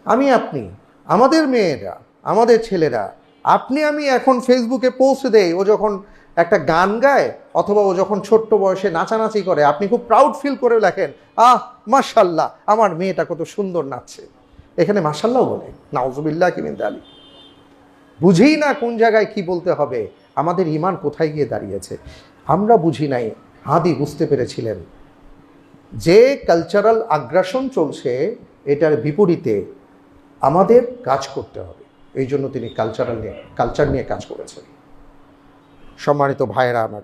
আমি আপনি, আমাদের মেয়েরা, আমাদের ছেলেরা, আপনি আমি এখন ফেসবুকে পোস্ট দেই, ও যখন একটা গান গায় অথবা ও যখন ছোট্ট বয়সে নাচানাচি করে, আপনি খুব প্রাউড ফিল করে লেখেন, মাশাল্লাহ আমার মেয়েটা কত সুন্দর নাচছে। এখানে মাশাল্লাহ বলে, নাউজুবিল্লাহ কি মিন যালিক। বুঝি না কোন জায়গায় কি বলতে হবে, আমাদের ঈমান কোথায় গিয়ে দাঁড়িয়েছে আমরা বুঝি নাই। হাদি বুঝতে পেরেছিলেন যে কালচারাল আগ্রাসন চলছে, এটার বিপরীতে আমাদের কাজ করতে হবে। এই জন্য তিনি কালচার নিয়ে কাজ করেছেন। সম্মানিত ভাইয়েরা আমার,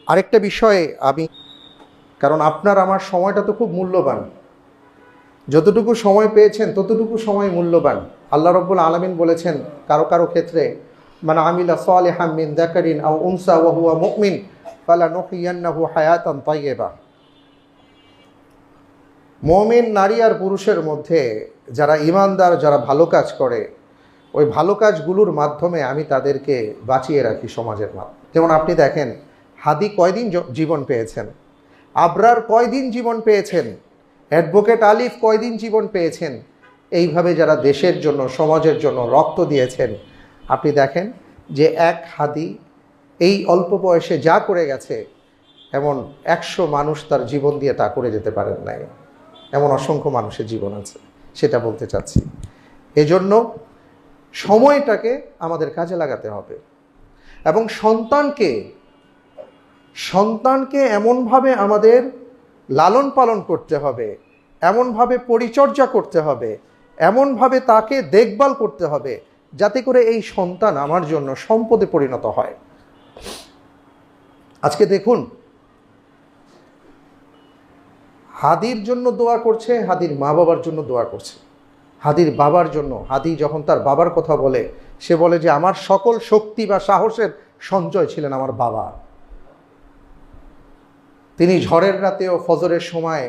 আরেকটা বিষয়ে আমি, কারণ আপনার আমার সময়টা তো খুব মূল্যবান, যতটুকু সময় পেয়েছেন ততটুকু সময় মূল্যবান। আল্লাহ রাব্বুল আলামিন বলেছেন কারো কারো ক্ষেত্রে, মান আমিলা সালিহাম মিন যাকারিন আও উনসা ওয়া হুয়া মুমিন ফালানুহইয়ান্নাহু হায়াতান তাইয়্যিবা। মুমিন নারী আর পুরুষের মধ্যে যারা ঈমানদার, যারা ভালো কাজ করে, ওই ভালো কাজগুলোর মাধ্যমে আমি তাদেরকে বাঁচিয়ে রাখি সমাজের মাধ্যমে। যেমন আপনি দেখেন, হাদি কয়দিন জীবন পেয়েছেন, আবরার কয়দিন জীবন পেয়েছেন, অ্যাডভোকেট আলিফ কয়দিন জীবন পেয়েছেন। এইভাবে যারা দেশের জন্য, সমাজের জন্য রক্ত দিয়েছেন, আপনি দেখেন যে এক হাদি এই অল্প বয়সে যা করে গেছে, এমন 100 মানুষ তার জীবন দিয়ে তা করে যেতে পারেন নাই। এমন অসংখ্য মানুষের জীবন আছে, সেটা বলতে চাচ্ছি। এজন্য সময়টাকে আমাদের কাজে লাগাতে হবে এবং সন্তানকে এমনভাবে আমাদের লালন পালন করতে হবে, এমনভাবে পরিচর্যা করতে হবে, এমনভাবে তাকে দেখভাল করতে হবে যাতে করে এই সন্তান আমার জন্য সম্পদে পরিণত হয়। আজকে দেখুন, হাদির জন্য দোয়া করছে, হাদির মা বাবার জন্য দোয়া করছে। হাদির বাবার জন্য, হাদি যখন তার বাবার কথা বলে, সে বলে যে আমার সকল শক্তি বা সাহসের সঞ্চয় ছিলেন আমার বাবা। তিনি ঝড়ের রাতেও ফজরের সময়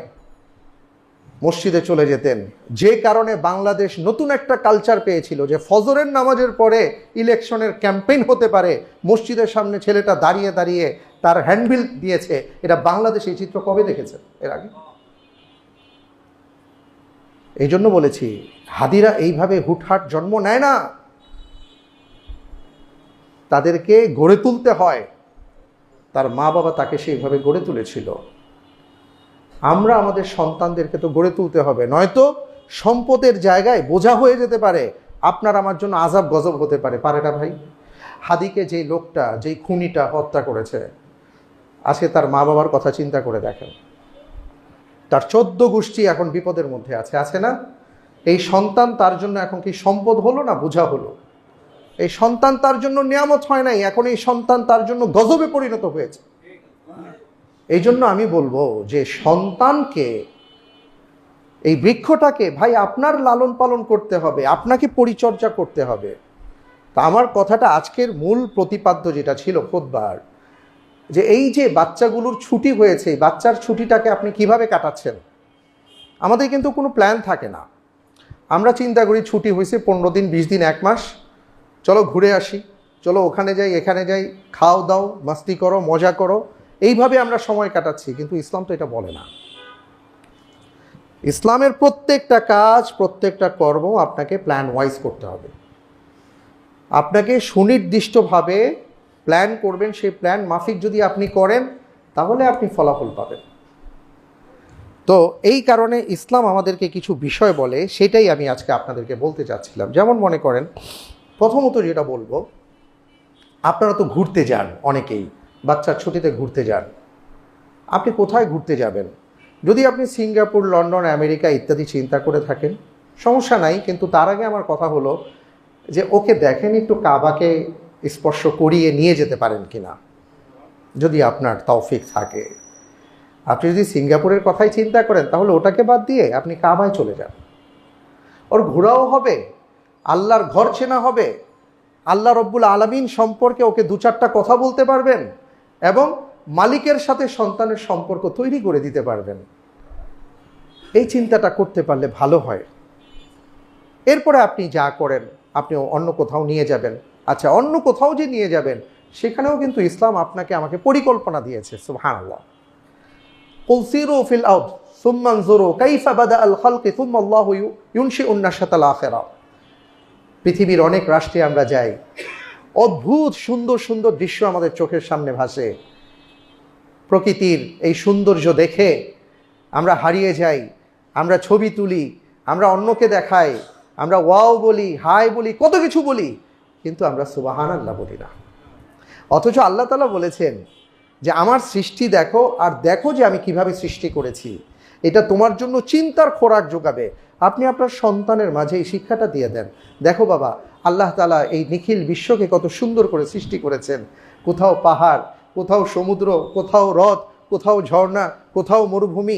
মসজিদে চলে যেতেন, যে কারণে বাংলাদেশ নতুন একটা কালচার পেয়েছিল যে ফজরের নামাজের পরে ইলেকশনের ক্যাম্পেইন হতে পারে। মসজিদের সামনে ছেলেটা দাঁড়িয়ে দাঁড়িয়ে তার হ্যান্ডবিল দিয়েছে। এটা বাংলাদেশ এই চিত্র কবে দেখেছে এর আগে? এই জন্য বলেছি, হাদিরা এইভাবে হুটহাট জন্ম নেয় না, তাদেরকে গড়ে তুলতে হয়। তার মা বাবা তাকে সেইভাবে গড়ে তুলেছিল। আমরা আমাদের সন্তানদেরকে তো গড়ে তুলতে হবে, নয়তো সম্পদের জায়গায় বোঝা হয়ে যেতে পারে, আপনার আমার জন্য আযাব গজব হতে পারে। পারেটা ভাই, হাদিকে যেই লোকটা, যেই খুনিটা হত্যা করেছে, আজকে তার মা বাবার কথা চিন্তা করে দেখেন। তার 14 গোষ্ঠী এখন বিপদের মধ্যে আছে না? এই সন্তান তার জন্য এখন কি সম্পদ হলো না বোঝা হলো? এই সন্তান তার জন্য নিয়ামত হয় নাই, এখন এই সন্তান তার জন্য গজবে পরিণত হয়েছে। এই জন্য আমি বলবো যে সন্তানকে, এই বৃক্ষটাকে ভাই আপনার লালন পালন করতে হবে, আপনাকে পরিচর্যা করতে হবে। তা আমার কথাটা আজকের মূল প্রতিপাদ্য যেটা ছিল খুতবার, যে এই যে বাচ্চাগুলোর ছুটি হয়েছে, এই বাচ্চার ছুটিটাকে আপনি কিভাবে কাটাচ্ছেন? আমাদের কিন্তু কোনো প্ল্যান থাকে না। আমরা চিন্তা করি ছুটি হয়েছে 15 দিন, 20 দিন, 1 মাস, চলো ঘুরে আসি, চলো ওখানে যাই, এখানে যাই, খাও দাও, মাস্তি করো, মজা করো, এইভাবে আমরা সময় কাটাচ্ছি। কিন্তু ইসলাম তো এটা বলে না। ইসলামের প্রত্যেকটা কাজ, প্রত্যেকটা কর্ম আপনাকে প্ল্যান ওয়াইজ করতে হবে। আপনাকে সুনির্দিষ্টভাবে প্ল্যান করবেন, সেই প্ল্যান মাফিক যদি আপনি করেন তাহলে আপনি ফলাফল পাবেন। তো এই কারণে ইসলাম আমাদেরকে কিছু বিষয় বলে, সেটাই আমি আজকে আপনাদেরকে বলতে চাচ্ছিলাম। যেমন মনে করেন, প্রথমত যেটা বলবো, আপনারা তো ঘুরতে যান, অনেকেই বাচ্চার ছুটিতে ঘুরতে যান। আপনি কোথায় ঘুরতে যাবেন? যদি আপনি সিঙ্গাপুর, লন্ডন, আমেরিকা ইত্যাদি চিন্তা করে থাকেন, সমস্যা নাই, কিন্তু তার আগে আমার কথা হলো যে ওকে দেখেন একটু কাবাকে স্পর্শ করিয়ে নিয়ে যেতে পারেন কিনা, যদি আপনার তৌফিক থাকে। আপনি যদি সিঙ্গাপুরের কথাই চিন্তা করেন তাহলে ওটাকে বাদ দিয়ে আপনি কাবায় চলে যান। ওর ঘোরাও হবে, আল্লাহর ঘর চেনা হবে, আল্লাহ রব্বুল আলামিন সম্পর্কে ওকে 2-4টা কথা বলতে পারবেন এবং মালিকের সাথে সন্তানের সম্পর্ক তৈরি করে দিতে পারবেন। এই চিন্তাটা করতে পারলে ভালো হয়। এরপরে আপনি যা করেন, আপনি অন্য কোথাও নিয়ে যাবেন। আচ্ছা, অন্য কোথাও যে নিয়ে যাবেন সেখানেও কিন্তু ইসলাম আপনাকে আমাকে পরিকল্পনা দিয়েছে। সুবহানাল্লাহ। কুল সিরু ফিল আরদ সুম্মা আনজুরু কাইফা বাদাআল খালকি সুম্মা আল্লাহু ইউনশিউন নাশাতাল আখিরা। পৃথিবীর অনেক রাষ্ট্রে আমরা যাই, অদ্ভুত সুন্দর সুন্দর দৃশ্য আমাদের চোখের সামনে ভাসে। প্রকৃতির এই সৌন্দর্য দেখে আমরা হারিয়ে যাই, আমরা ছবি তুলি, আমরা অন্যকে দেখাই, আমরা ওয়াও বলি, হাই বলি, কত কিছু বলি, কিন্তু আমরা সুবহানাল্লাহ বলি না। অথচ আল্লাহ তাআলা বলেছেন যে আমার সৃষ্টি দেখো, আর দেখো যে আমি কিভাবে সৃষ্টি করেছি। এটা তোমার জন্য চিন্তার খোরাক যোগাবে। আপনি আপনার সন্তানের মাঝে এই শিক্ষাটা দিয়ে দেন, দেখো বাবা, আল্লাহ তাআলা এই নিখিল বিশ্বকে কত সুন্দর করে সৃষ্টি করেছেন। কোথাও পাহাড়, কোথাও সমুদ্র, কোথাও হ্রদ, কোথাও ঝর্ণা, কোথাও মরুভূমি,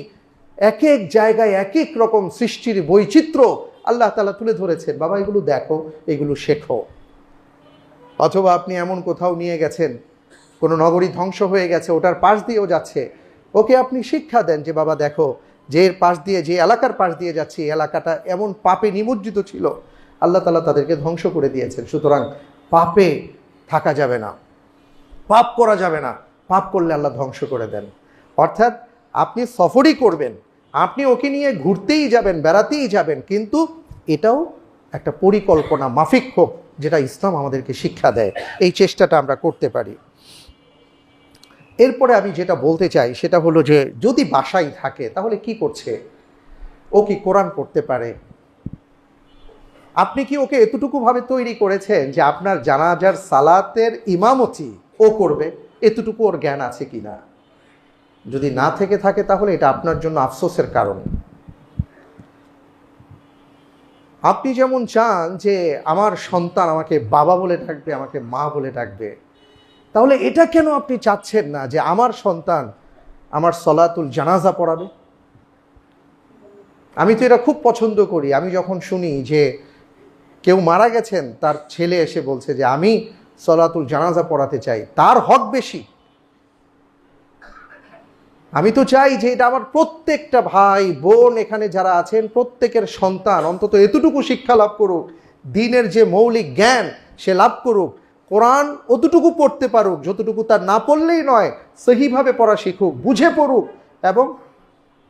এক এক জায়গায় এক এক রকম সৃষ্টির বৈচিত্র্য আল্লাহ তাআলা তুলে ধরেছেন। বাবা, এগুলো দেখো, এগুলো শেখো। অথবা আপনি এমন কোথাও নিয়ে গেছেন, কোনো নগরী ধ্বংস হয়ে গেছে, ওটার পাশ দিয়েও যাচ্ছে, ওকে আপনি শিক্ষা দেন যে বাবা দেখো, যে এর পাশ দিয়ে, যে এলাকার পাশ দিয়ে যাচ্ছে, এই এলাকাটা এমন পাপে নিমজ্জিত ছিল, আল্লাহ তাআলা তাদেরকে ধ্বংস করে দিয়েছেন। সুতরাং পাপে থাকা যাবে না, পাপ করা যাবে না, পাপ করলে আল্লাহ ধ্বংস করে দেন। অর্থাৎ আপনি সফরই করবেন, আপনি ওকে নিয়ে ঘুরতেই যাবেন, বেড়াতেই যাবেন, কিন্তু এটাও একটা পরিকল্পনা মাফিক হোক, যেটা ইসলাম আমাদেরকে শিক্ষা দেয়। এই চেষ্টাটা আমরা করতে পারি। এরপরে আমি যেটা বলতে চাই সেটা হলো যে যদি বাসায় থাকে তাহলে কি করছে? ও কি কোরআন পড়তে পারে? আপনি কি ওকে এতটুকুভাবে তৈরি করেছেন যে আপনার জানাজার সালাতের ইমামতি ও করবে? এতটুকু ওর জ্ঞান আছে কি না? যদি না থেকে থাকে তাহলে এটা আপনার জন্য আফসোসের কারণ। আপনি যেমন চান যে আমার সন্তান আমাকে বাবা বলে ডাকবে, আমাকে মা বলে ডাকবে, তাহলে এটা কেন আপনি চাচ্ছেন না যে আমার সন্তান আমার সলাতুল জানাজা পড়াবে? আমি তো এটা খুব পছন্দ করি। আমি যখন শুনি যে কেউ মারা গেছেন, তার ছেলে এসে বলছে যে আমি সলাতুল জানাজা পড়াতে চাই, তার হক বেশি। আমি তো চাই যে এটা আমার প্রত্যেকটা ভাই বোন এখানে যারা আছেন, প্রত্যেকের সন্তান অন্তত এতটুকু শিক্ষা লাভ করুক, দ্বীনের যে মৌলিক জ্ঞান সে লাভ করুক, কোরআন অতটুকু পড়তে পারুক যতটুকু তার না পড়লেই নয়, সহিভাবে পড়া শিখুক, বুঝে পড়ুক, এবং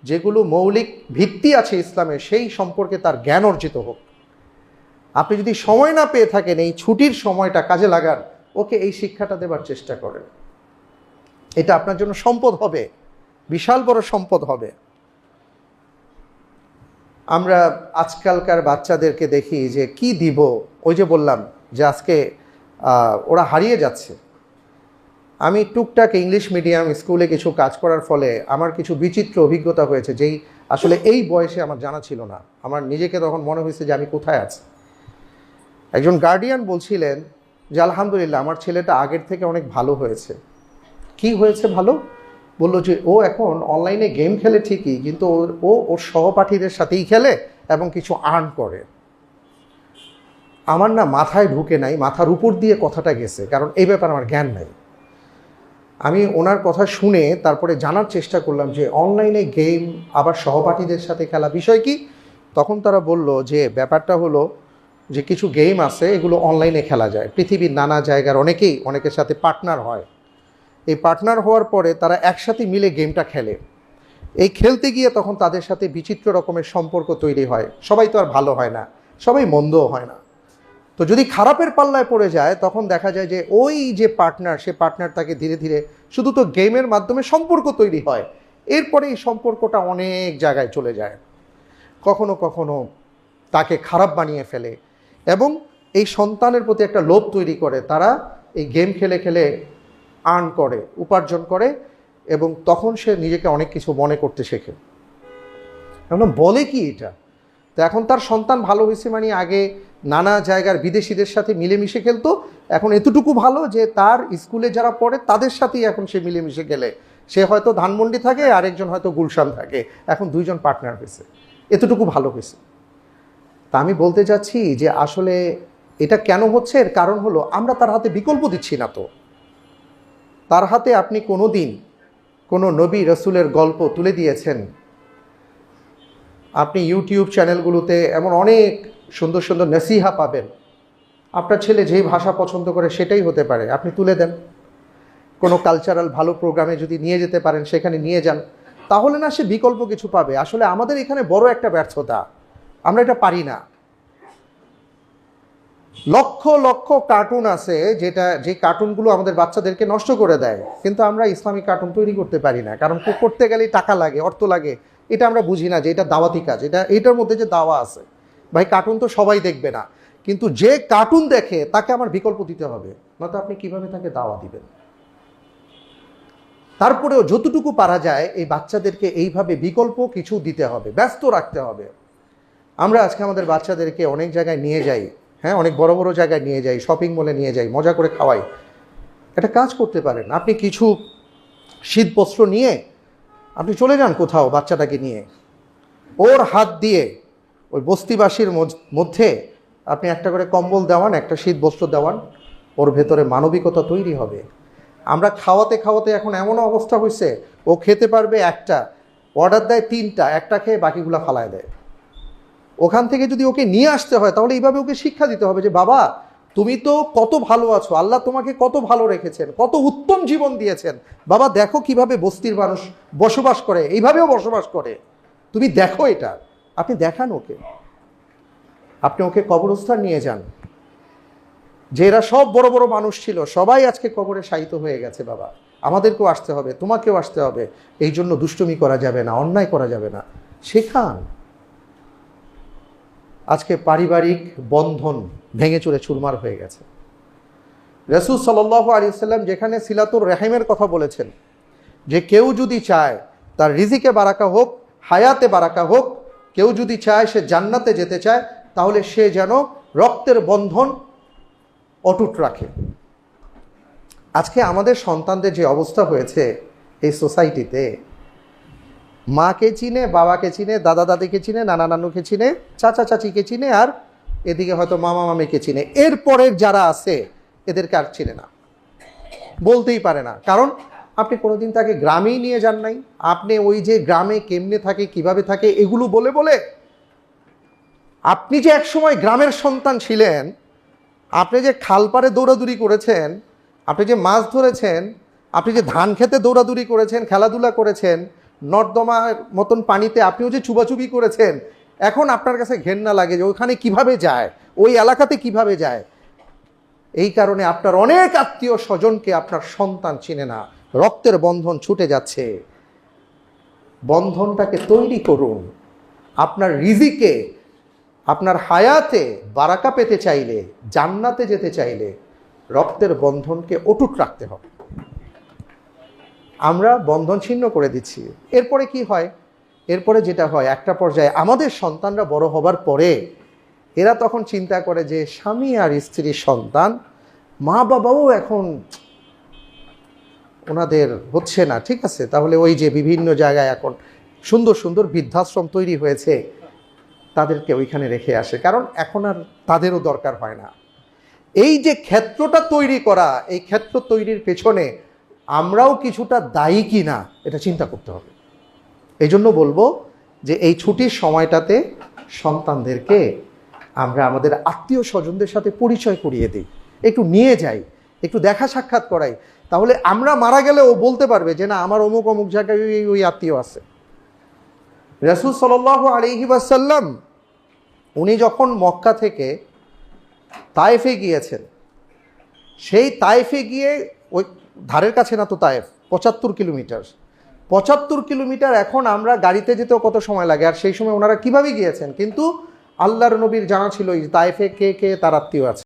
যেগুলো মৌলিক ভিত্তি আছে ইসলামের সেই সম্পর্কে তার জ্ঞান অর্জিত হোক। আপনি যদি সময় না পেয়ে থাকেন, এই ছুটির সময়টা কাজে লাগান, ওকে এই শিক্ষাটা দেবার চেষ্টা করেন। এটা আপনার জন্য সম্পদ হবে, বিশাল বড় সম্পদ হবে। আমরা আজকালকার বাচ্চাদেরকে দেখি যে কি দিব, ওই যে বললাম যে আজকে ওরা হারিয়ে যাচ্ছে। আমি টুকটাক ইংলিশ মিডিয়াম স্কুলে কিছু কাজ করার ফলে আমার কিছু বিচিত্র অভিজ্ঞতা হয়েছে, যেই আসলে এই বয়সে আমার জানা ছিল না। আমার নিজেকে তখন মনে হয়েছে যে আমি কোথায় আছি। একজন গার্ডিয়ান বলছিলেন যে আলহামদুলিল্লাহ আমার ছেলেটা আগের থেকে অনেক ভালো হয়েছে। কি হয়েছে ভালো? বললো যে ও এখন অনলাইনে গেম খেলে ঠিকই, কিন্তু ওর সহপাঠীদের সাথেই খেলে এবং কিছু আর্ন করে। আমার না মাথায় ঢুকে নাই, মাথার উপর দিয়ে কথাটা গেছে, কারণ এই ব্যাপারে আমার জ্ঞান নাই। আমি ওনার কথা শুনে তারপরে জানার চেষ্টা করলাম যে অনলাইনে গেম আবার সহপাঠীদের সাথে খেলা বিষয় কি। তখন তারা বলল যে ব্যাপারটা হলো যে কিছু গেম আছে, এগুলো অনলাইনে খেলা যায়। পৃথিবীর নানা জায়গার অনেকের সাথে পার্টনার হয়। এই পার্টনার হওয়ার পরে তারা একসাথে মিলে গেমটা খেলে। এই খেলতে গিয়ে তখন তাদের সাথে বিচিত্র রকমের সম্পর্ক তৈরি হয়। সবাই তো আর ভালো হয় না, সবাই মন্দও হয় না। তো যদি খারাপের পাল্লায় পড়ে যায়, তখন দেখা যায় যে ওই যে পার্টনার, সে পার্টনার তাকে ধীরে ধীরে, শুধু তো গেমের মাধ্যমে সম্পর্ক তৈরি হয়, এরপরে এই সম্পর্কটা অনেক জায়গায় চলে যায়। কখনো কখনো তাকে খারাপ বানিয়ে ফেলে এবং এই সন্তানের প্রতি একটা লোভ তৈরি করে। তারা এই গেম খেলে খেলে আর্ন করে, উপার্জন করে, এবং তখন সে নিজেকে অনেক কিছু মনে করতে শেখে। এখন বলে কি এটা? তো এখন তার সন্তান ভালো হয়েছে মানে আগে নানা জায়গার বিদেশিদের সাথে মিলেমিশে খেলতো, এখন এতটুকু ভালো যে তার স্কুলে যারা পড়ে তাদের সাথেই এখন সে মিলেমিশে খেলে। সে হয়তো ধানমন্ডি থাকে, আরেকজন হয়তো গুলশান থাকে, এখন দুইজন পার্টনার হয়েছে, এতটুকু ভালো হয়েছে। তা আমি বলতে চাচ্ছি যে আসলে এটা কেন হচ্ছে, এর কারণ হলো আমরা তার হাতে বিকল্প দিচ্ছি না। তো তার হাতে আপনি কোনো দিন কোনো নবী রসুলের গল্প তুলে দিয়েছেন? আপনি ইউটিউব চ্যানেলগুলোতে এমন অনেক সুন্দর সুন্দর নসিহা পাবেন। আপনার ছেলে যেই ভাষা পছন্দ করে সেটাই হতে পারে, আপনি তুলে দেন। কোনো কালচারাল ভালো প্রোগ্রামে যদি নিয়ে যেতে পারেন সেখানে নিয়ে যান। তাহলে না সে বিকল্প কিছু পাবে। আসলে আমাদের এখানে বড় একটা ব্যর্থতা, আমরা এটা পারি না। লক্ষ লক্ষ কার্টুন আছে যে কার্টুনগুলো আমাদের বাচ্চাদেরকে নষ্ট করে দেয়, কিন্তু আমরা ইসলামিক কার্টুন তৈরি করতে পারি না, কারণ করতে গেলেই টাকা লাগে, অর্থ লাগে। এটা আমরা বুঝি না যে এটা দাওয়াতি কাজ, এটার মধ্যে যে দাওয়া আছে। ভাই কার্টুন তো সবাই দেখবে না, কিন্তু যে কার্টুন দেখে তাকে আমার বিকল্প দিতে হবে, নয়তো আপনি কিভাবে তাকে দাওয়া দিবেন? তারপরেও যতটুকু পারা যায় এই বাচ্চাদেরকে এইভাবে বিকল্প কিছু দিতে হবে, ব্যস্ত রাখতে হবে। আমরা আজকে আমাদের বাচ্চাদেরকে অনেক জায়গায় নিয়ে যাই, হ্যাঁ, অনেক বড় বড় জায়গায় নিয়ে যাই, শপিং মলে নিয়ে যাই, মজা করে খাওয়াই। একটা কাজ করতে পারেন, আপনি কিছু শীতবস্ত্র নিয়ে আপনি চলে যান কোথাও বাচ্চাটাকে নিয়ে, ওর হাত দিয়ে ওই বস্তিবাসীর মধ্যে আপনি একটা করে কম্বল দেওয়ান, একটা শীতবস্ত্র দেওয়ান, ওর ভেতরে মানবিকতা তৈরি হবে। আমরা খাওয়াতে খাওয়াতে এখন এমন অবস্থা হয়েছে, ও খেতে পারবে একটা, অর্ডার দেয় 3টা, একটা খেয়ে বাকিগুলো ফালায় দেয়। ওখান থেকে যদি ওকে নিয়ে আসতে হয় তাহলে এইভাবে ওকে শিক্ষা দিতে হবে যে বাবা তুমি তো কত ভালো আছো, আল্লাহ তোমাকে কত ভালো রেখেছেন, কত উত্তম জীবন দিয়েছেন। বাবা দেখো কিভাবে বস্তির মানুষ বসবাস করে, এইভাবেও বসবাস করে, তুমি দেখো এটা। আপনি দেখান ওকে, আপনি ওকে কবরস্থান নিয়ে যান, যে এরা সব বড় বড় মানুষ ছিল, সবাই আজকে কবরে শায়িত হয়ে গেছে। বাবা আমাদেরকেও আসতে হবে, তোমাকেও আসতে হবে, এই জন্য দুষ্টুমি করা যাবে না, অন্যায় করা যাবে না, শেখান। আজকে পারিবারিক বন্ধন ভেঙে চুরে চুরমার হয়ে গেছে। রাসূল সাল্লাল্লাহু আলাইহি ওয়াসাল্লাম যেখানে সিলাতুর রহিমের কথা বলেছেন, যে কেউ যদি চায় তার রিজিকে বারাকা হোক, হায়াতে বারাকা হোক, কেউ যদি চায় সে জান্নাতে যেতে চায়, তাহলে সে যেন রক্তের বন্ধন অটুট রাখে। আজকে আমাদের সন্তানদের যে অবস্থা হয়েছে এই সোসাইটিতে, মাকে চিনে, বাবাকে চিনে, দাদা দাদিকে চিনে, নানা নানুকে চিনে, চাচা চাচিকে চিনে, আর এদিকে হয়তো মামা মামিকে চিনে, এরপরের যারা আছে এদেরকে আর চিনে না, বলতেই পারে না। কারণ আপনি কোনোদিন তাকে গ্রামেই নিয়ে যান নাই, আপনি ওই যে গ্রামে কেমনে থাকে, কিভাবে থাকে, এগুলো বলে বলে আপনি যে একসময় গ্রামের সন্তান ছিলেন, আপনি যে খালপাড়ে দৌড়াদৌড়ি করেছেন, আপনি যে মাছ ধরেছেন, আপনি যে ধান খেতে দৌড়াদৌড়ি করেছেন, খেলাধুলা করেছেন, নর্দমার মতন পানিতে আপনিও যে চুবাচুবি করেছেন, এখন আপনার কাছে ঘেন্না লাগে যে ওখানে কিভাবে যায়, ওই এলাকাতে কিভাবে যায়। এই কারণে আপনার অনেক আত্মীয় স্বজনকে আপনার সন্তান চিনে না, রক্তের বন্ধন ছুটে যাচ্ছে। বন্ধনটাকে তৈরি করুন। আপনার রিজিকে, আপনার হায়াতে বারাকা পেতে চাইলে, জান্নাতে যেতে চাইলে রক্তের বন্ধনকে অটুট রাখতে হবে। আমরা বন্ধন ছিন্ন করে দিচ্ছি। এরপরে কি হয়? এরপরে যেটা হয়, একটা পর্যায়ে আমাদের সন্তানরা বড় হবার পরে এরা তখন চিন্তা করে যে স্বামী আর স্ত্রীর সন্তান, মা বাবাও এখন ওনাদের হচ্ছে না, ঠিক আছে, তাহলে ওই যে বিভিন্ন জায়গায় এখন সুন্দর সুন্দর বৃদ্ধাশ্রম তৈরি হয়েছে, তাদেরকে ওইখানে রেখে আসে, কারণ এখন আর তাদেরও দরকার হয় না। এই যে ক্ষেত্রটা তৈরি করা, এই ক্ষেত্র তৈরির পেছনে আমরাও কিছুটা দায়ী কি না এটা চিন্তা করতে হবে। এই জন্য বলবো যে এই ছুটির সময়টাতে সন্তানদেরকে আমরা আমাদের আত্মীয় স্বজনদের সাথে পরিচয় করিয়ে দিই, একটু নিয়ে যাই, একটু দেখা সাক্ষাৎ করাই, তাহলে আমরা মারা গেলে ও বলতে পারবে যে না আমার অমুক অমুক জায়গায় ওই আত্মীয় আছে। রাসূল সাল্লাল্লাহু আলাইহি ওয়াসাল্লাম উনি যখন মক্কা থেকে তায়েফে গিয়েছেন, সেই তায়েফে গিয়ে, ওই ধারের কাছে না তো তায়েফ, 75 কিলোমিটার, 75 কিলোমিটার এখন আমরা গাড়িতে যেতেও কত সময় লাগে, আর সেই সময় ওনারা কিভাবে গিয়েছেন। কিন্তু আল্লাহর নবীর জানা ছিল তায়েফে কে কে তার আত্মীয় আছে।